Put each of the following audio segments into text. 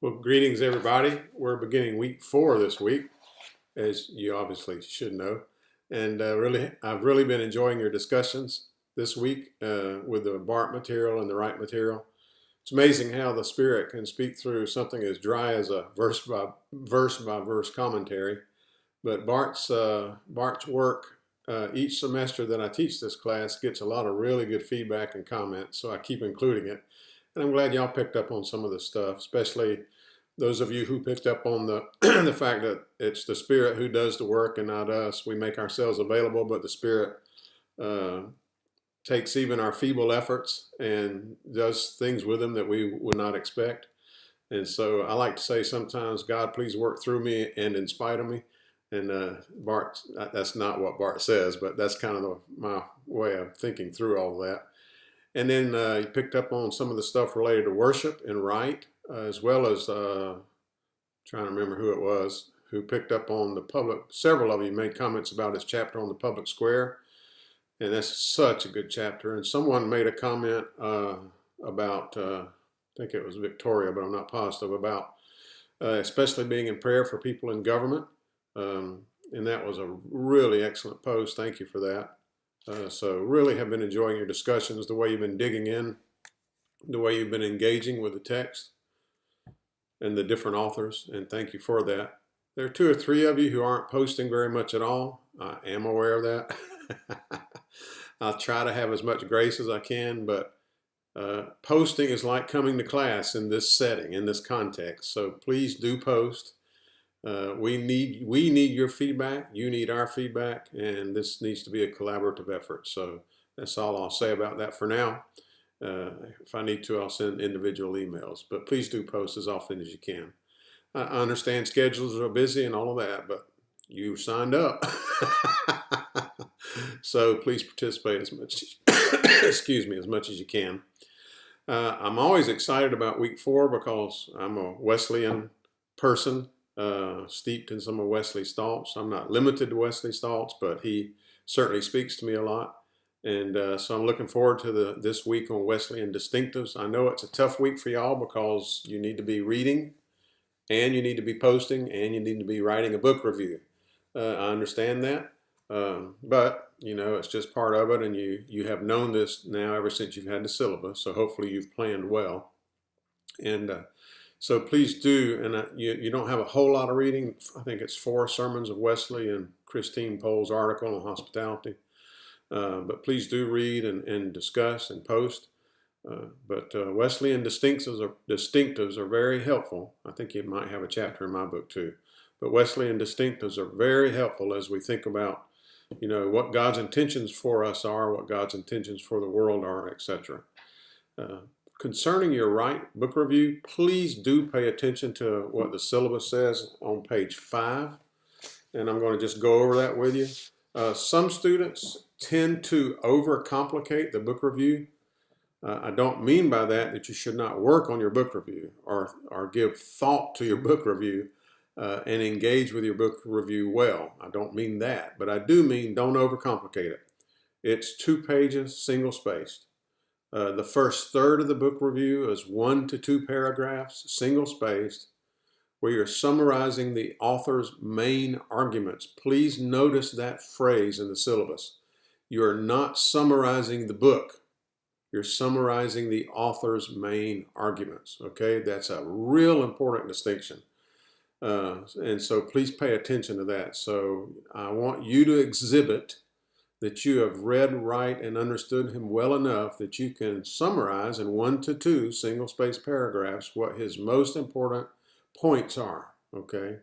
Well, greetings, everybody. We're beginning week 4 this week, as you obviously should know. And I've really been enjoying your discussions this week with the BART material and the Wright material. It's amazing how the Spirit can speak through something as dry as a verse by verse commentary. But Bart's work each semester that I teach this class gets a lot of really good feedback and comments, so I keep including it. And I'm glad y'all picked up on some of the stuff, especially those of you who picked up on the the fact that it's the Spirit who does the work and not us. We make ourselves available, but the Spirit uh, takes even our feeble efforts and does things with them that we would not expect. And so I like to say sometimes, God, please work through me and in spite of me. And Bart, that's not what Bart says, but that's kind of my way of thinking through all of that. And then you picked up on some of the stuff related to worship and right, as well as trying to remember who it was who picked up on the public. Several of you made comments about his chapter on the public square, and that's such a good chapter. And someone made a comment about, I think it was Victoria, but I'm not positive, about especially being in prayer for people in government. And that was a really excellent post. Thank you for that. So really have been enjoying your discussions, the way you've been digging in, the way you've been engaging with the text and the different authors, and thank you for that. There are 2 or 3 of you who aren't posting very much at all. I am aware of that. I'll try to have as much grace as I can, but posting is like coming to class in this setting, in this context. So please do post. We need your feedback. You need our feedback, and this needs to be a collaborative effort. So that's all I'll say about that for now. If I need to, I'll send individual emails, but please do post as often as you can. I understand schedules are busy and all of that, but you signed up. So please participate as much, excuse me, as much as you can. I'm always excited about week 4 because I'm a Wesleyan person. Steeped in some of Wesley's thoughts. I'm not limited to Wesley's thoughts, but he certainly speaks to me a lot. And so I'm looking forward to this week on Wesleyan distinctives. I know it's a tough week for y'all because you need to be reading, and you need to be posting, and you need to be writing a book review. I understand that, but you know, it's just part of it, and you have known this now ever since you've had the syllabus. So hopefully you've planned well. And so please do, and you don't have a whole lot of reading. I think it's 4 sermons of Wesley and Christine Pohl's article on hospitality. But please do read and discuss and post. But Wesleyan distinctives are very helpful. I think you might have a chapter in my book too. But Wesleyan distinctives are very helpful as we think about, you know, what God's intentions for us are, what God's intentions for the world are, etc. Concerning your Wright book review, please do pay attention to what the syllabus says on page 5. And I'm going to just go over that with you. Some students tend to overcomplicate the book review. I don't mean by that you should not work on your book review or give thought to your book review and engage with your book review well. I don't mean that, but I do mean don't overcomplicate it. It's 2 pages, single-spaced. The first third of the book review is 1 to 2 paragraphs, single-spaced, where you're summarizing the author's main arguments. Please notice that phrase in the syllabus. You're not summarizing the book. You're summarizing the author's main arguments, okay? That's a real important distinction. And so please pay attention to that. So I want you to exhibit that you have read Wright and understood him well enough that you can summarize in 1 to 2 single-spaced paragraphs what his most important points are, okay?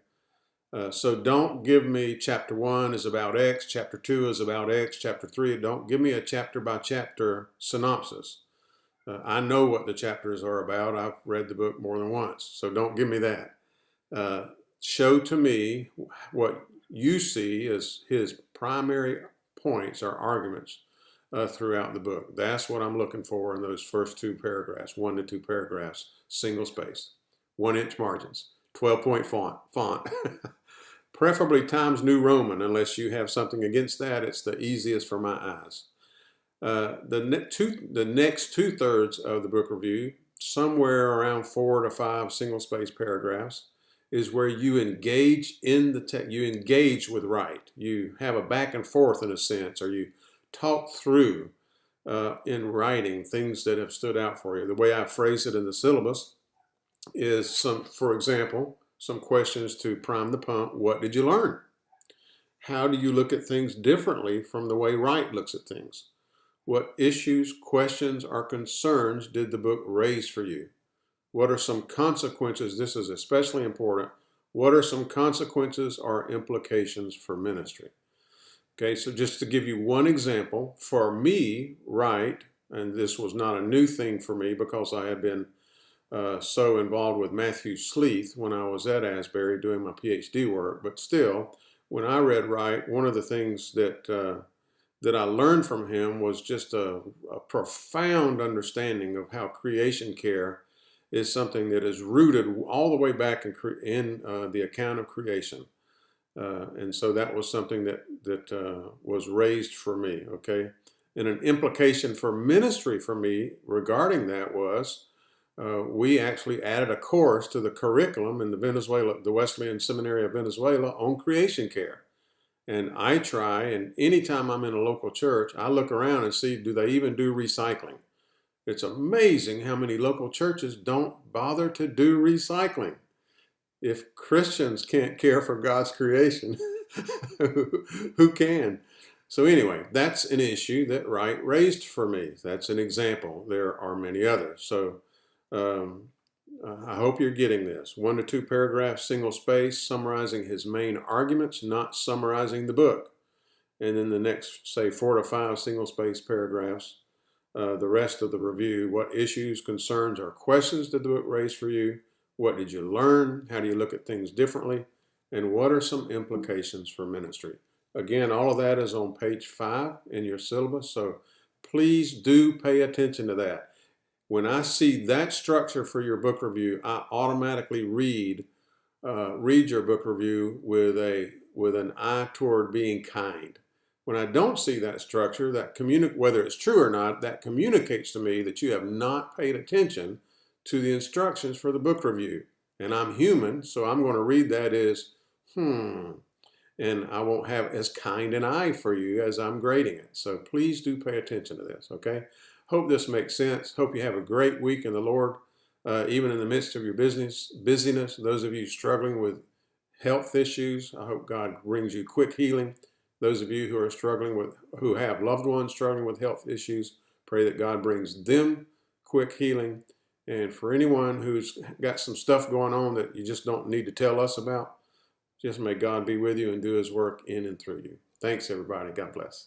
So don't give me chapter 1 is about X, chapter 2 is about X, chapter 3. Don't give me a chapter-by-chapter synopsis. I know what the chapters are about. I've read the book more than once, so don't give me that. Show to me what you see as his primary points or arguments throughout the book. That's what I'm looking for in those first 2 paragraphs, 1 to 2 paragraphs, single-spaced, 1-inch margins, 12-point font. Preferably Times New Roman, unless you have something against that. It's the easiest for my eyes. The next 2/3 of the book review somewhere around 4 to 5 single-space paragraphs is where you engage in the text. You engage with Wright. You have a back and forth in a sense, or you talk through in writing things that have stood out for you. The way I phrase it in the syllabus is for example, some questions to prime the pump. What did you learn? How do you look at things differently from the way Wright looks at things? What issues, questions, or concerns did the book raise for you? What are some consequences? This is especially important. What are some consequences or implications for ministry? Okay, so just to give you one example, for me, Wright, and this was not a new thing for me because I had been so involved with Matthew Sleeth when I was at Asbury doing my PhD work, but still, when I read Wright, one of the things that I learned from him was just a profound understanding of how creation care is something that is rooted all the way back in the account of creation. And so that was something that was raised for me, okay? And an implication for ministry for me regarding that was we actually added a course to the curriculum in the Wesleyan Seminary of Venezuela on creation care. And I try, and anytime I'm in a local church, I look around and see, do they even do recycling? It's amazing how many local churches don't bother to do recycling. If Christians can't care for God's creation, who can? So anyway, that's an issue that Wright raised for me. That's an example. There are many others. So I hope you're getting this. 1 to 2 paragraphs, single space, summarizing his main arguments, not summarizing the book. And then the next, say, 4 to 5 single space paragraphs, the rest of the review. What issues, concerns, or questions did the book raise for you? What did you learn? How do you look at things differently? And what are some implications for ministry? Again, all of that is on page 5 in your syllabus, so please do pay attention to that. When I see that structure for your book review, I automatically read your book review with an eye toward being kind. When I don't see that structure, whether it's true or not, that communicates to me that you have not paid attention to the instructions for the book review. And I'm human, so I'm going to read that as, and I won't have as kind an eye for you as I'm grading it. So please do pay attention to this, okay? Hope this makes sense. Hope you have a great week in the Lord, even in the midst of your busyness. Those of you struggling with health issues, I hope God brings you quick healing. Those of you who have loved ones struggling with health issues, pray that God brings them quick healing. And for anyone who's got some stuff going on that you just don't need to tell us about, just may God be with you and do his work in and through you. Thanks, everybody. God bless.